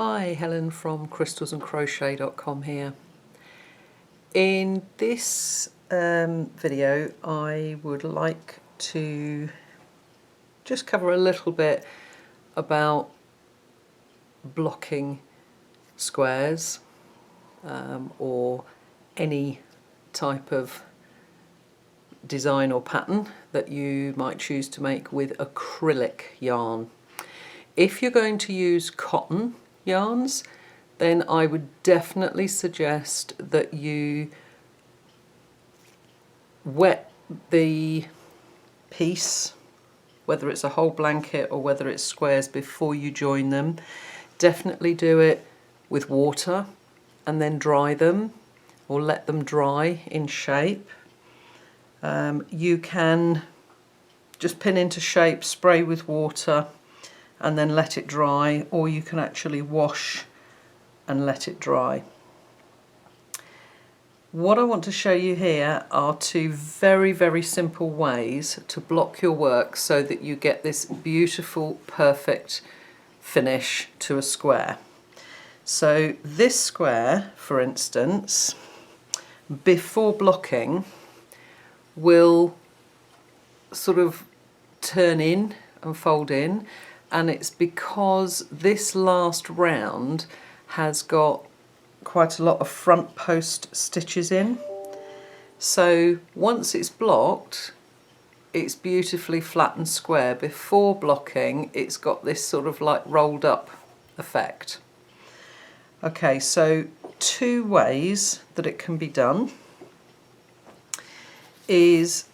Hi, Helen from crystalsandcrochet.com here. In this video I would like to just cover a little bit about blocking squares or any type of design or pattern that you might choose to make with acrylic yarn. If you're going to use cotton yarns, then I would definitely suggest that you wet the piece, whether it's a whole blanket or whether it's squares, before you join them. Definitely do it with water and then dry them, or let them dry in shape. You can just pin into shape, spray with water and then let it dry, or you can actually wash and let it dry. What I want to show you here are two very simple ways to block your work so that you get this beautiful, perfect finish to a square. So this square, for instance, before blocking will sort of turn in and fold in, and it's because this last round has got quite a lot of front post stitches in. So once it's blocked, it's beautifully flat and square. Before blocking, it's got this sort of like rolled up effect. Okay, so two ways that it can be done is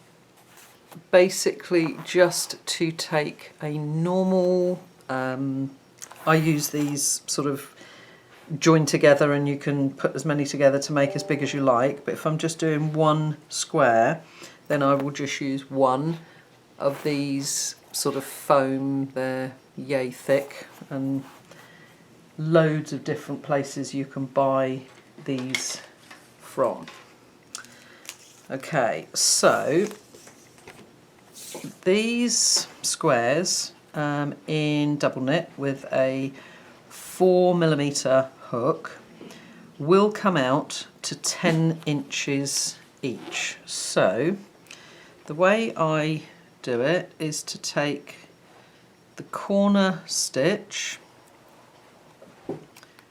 basically just to take a normal, I use these sort of join together, and you can put as many together to make as big as you like, but if I'm just doing one square, then I will just use one of these sort of foam. They're yay thick, and loads of different places you can buy these from. Okay, so these squares in double knit with a 4mm hook will come out to 10 inches each. So the way I do it is to take the corner stitch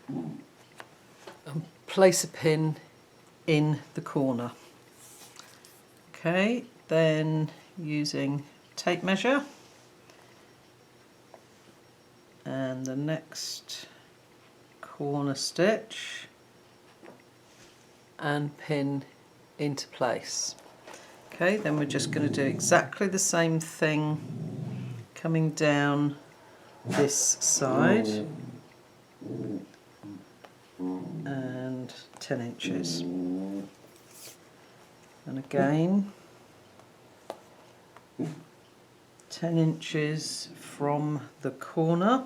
and place a pin in the corner. Okay, then using tape measure and the next corner stitch and pin into place. Okay, then we're just going to do exactly the same thing coming down this side and 10 inches, and again 10 inches from the corner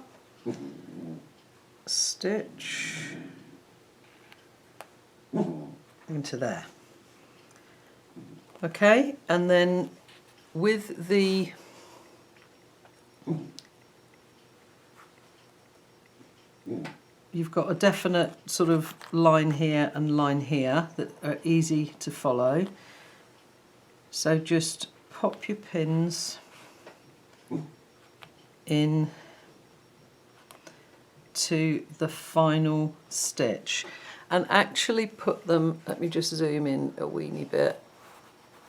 stitch into there. Okay, and then with the you've got a definite sort of line here and line here that are easy to follow, so just pop your pins in to the final stitch and actually put them, let me just zoom in a weeny bit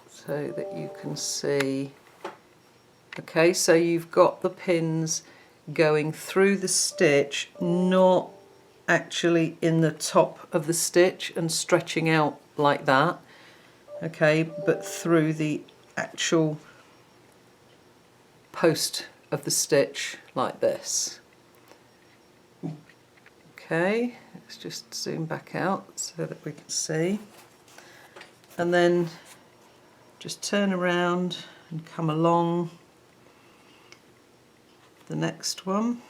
so that you can see. Okay, so you've got the pins going through the stitch, not actually in the top of the stitch and stretching out like that, okay, but through the actual post of the stitch like this. Okay, let's just zoom back out so that we can see, and then just turn around and come along the next one.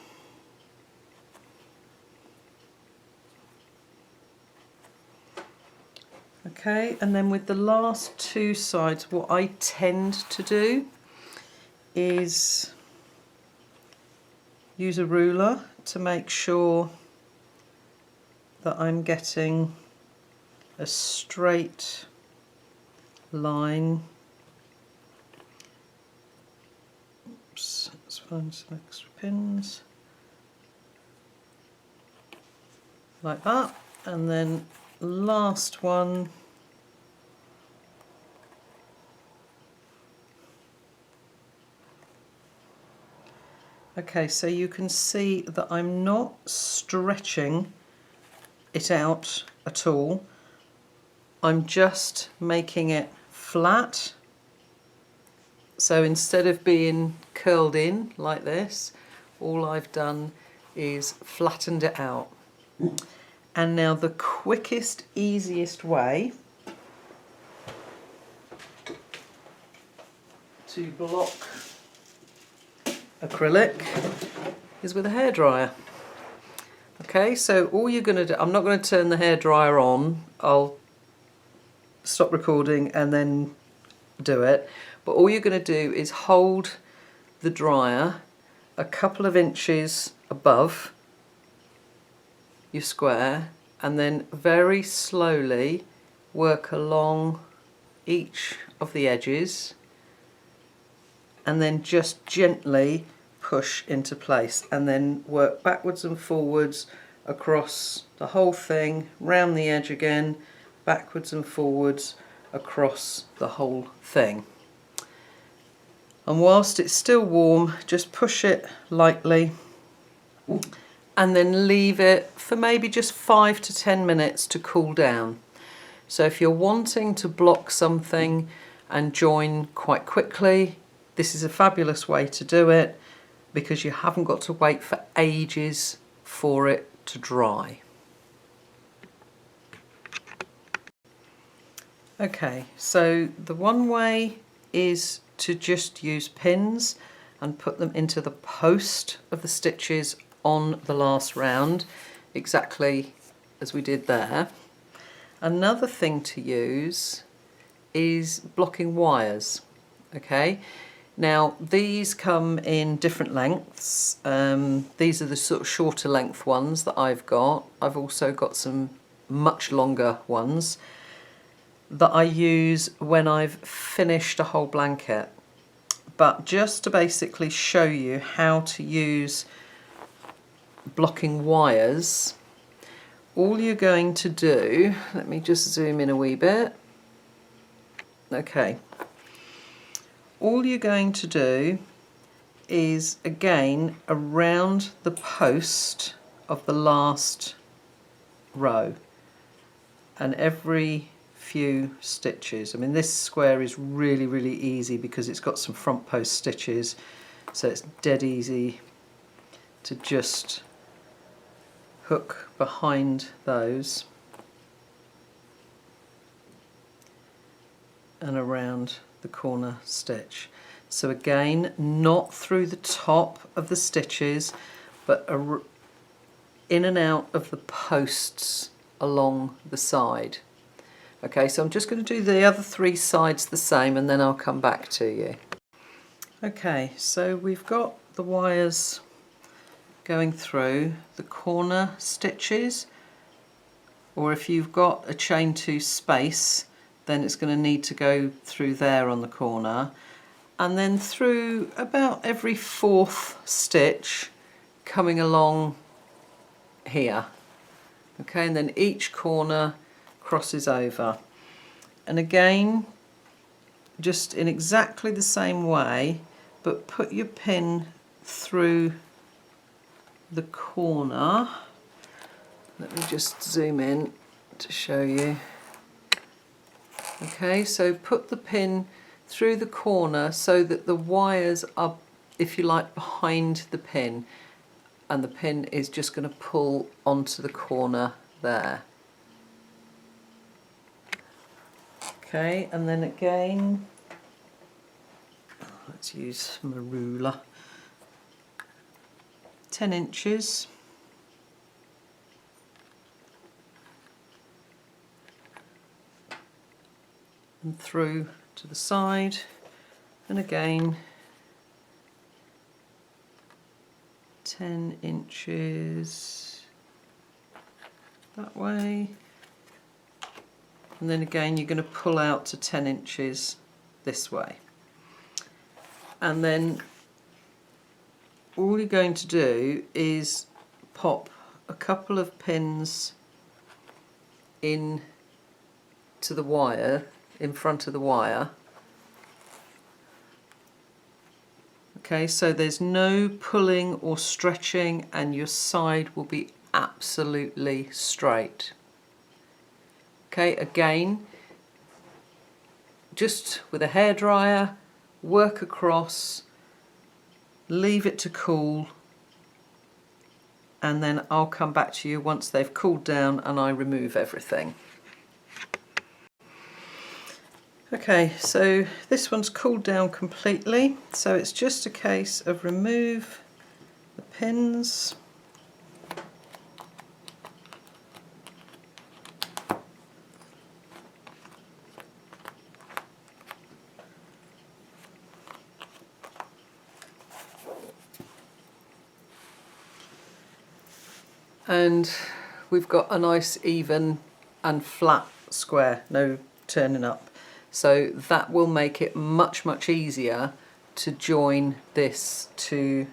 Okay, and then with the last two sides, what I tend to do is use a ruler to make sure that I'm getting a straight line. Oops, let's find some extra pins. Like that, and then last one. Okay, so you can see that I'm not stretching it out at all. I'm just making it flat. So instead of being curled in like this, all I've done is flattened it out. And now the quickest, easiest way to block acrylic is with a hairdryer. Okay, so all you're going to do, I'm not going to turn the hairdryer on, I'll stop recording and then do it, but all you're going to do is hold the dryer a couple of inches above your square and then very slowly work along each of the edges and then just gently push into place and then work backwards and forwards across the whole thing, round the edge again, backwards and forwards across the whole thing. And whilst it's still warm, just push it lightly and then leave it for maybe just 5 to 10 minutes to cool down. So if you're wanting to block something and join quite quickly, this is a fabulous way to do it because you haven't got to wait for ages for it to dry. Okay, so the one way is to just use pins and put them into the post of the stitches on the last round, exactly as we did there. Another thing to use is blocking wires. Okay, now these come in different lengths. These are the sort of shorter length ones that I've got. I've also got some much longer ones that I use when I've finished a whole blanket. But just to basically show you how to use blocking wires, all you're going to do, let me just zoom in a wee bit. Okay, all you're going to do is again around the post of the last row and every few stitches. I mean, this square is really easy because it's got some front post stitches, so it's dead easy to just hook behind those and around the corner stitch. So again, not through the top of the stitches, but in and out of the posts along the side. Okay, so I'm just going to do the other 3 sides the same and then I'll come back to you. Okay, so we've got the wires going through the corner stitches, or if you've got a chain 2 space, then it's going to need to go through there on the corner, and then through about every 4th stitch coming along here. Okay, and then each corner crosses over, and again just in exactly the same way, but put your pin through the corner. Let me just zoom in to show you. Okay, so put the pin through the corner so that the wires are, if you like, behind the pin, and the pin is just going to pull onto the corner there. Okay, and then again, let's use my ruler, 10 inches. And through to the side, and again 10 inches that way, and then again you're going to pull out to 10 inches this way, and then all you're going to do is pop a couple of pins in to the wire, in front of the wire. Okay, so there's no pulling or stretching and your side will be absolutely straight. Okay, again, just with a hairdryer, work across, leave it to cool, and then I'll come back to you once they've cooled down and I remove everything. Okay, so this one's cooled down completely, so it's just a case of remove the pins. And we've got a nice even and flat square, no turning up. So that will make it much easier to join this to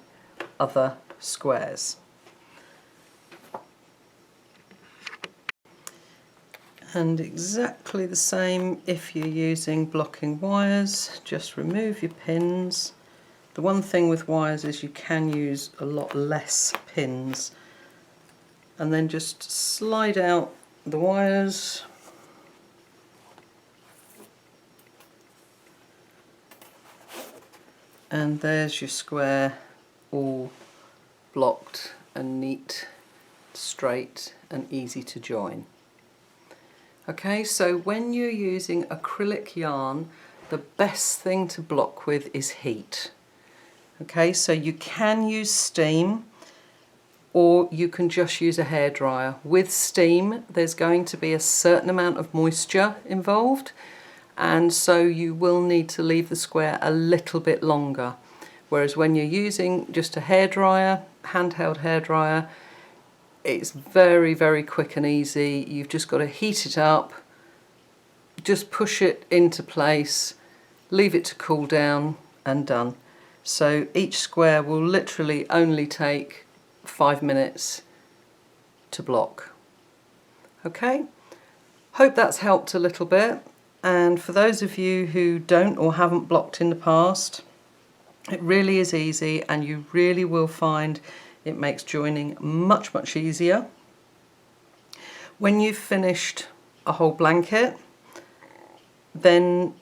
other squares. And exactly the same if you're using blocking wires, just remove your pins. The one thing with wires is you can use a lot less pins, and then just slide out the wires. And there's your square, all blocked and neat, straight and easy to join. Okay, so when you're using acrylic yarn, the best thing to block with is heat. Okay, so you can use steam or you can just use a hairdryer. With steam, there's going to be a certain amount of moisture involved, and so you will need to leave the square a little bit longer. Whereas when you're using just a hairdryer, handheld hairdryer, it's very quick and easy. You've just got to heat it up, just push it into place, leave it to cool down, and done. So each square will literally only take 5 minutes to block. Okay, hope that's helped a little bit. And for those of you who don't or haven't blocked in the past, it really is easy, and you really will find it makes joining much easier. When you've finished a whole blanket, then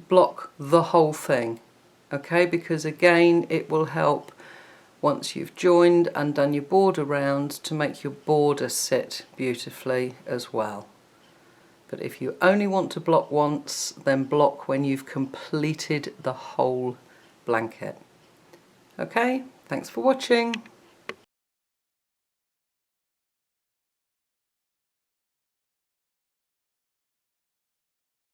block the whole thing, okay? Because again, it will help once you've joined and done your border round to make your border sit beautifully as well. But if you only want to block once, then block when you've completed the whole blanket. Okay, thanks for watching.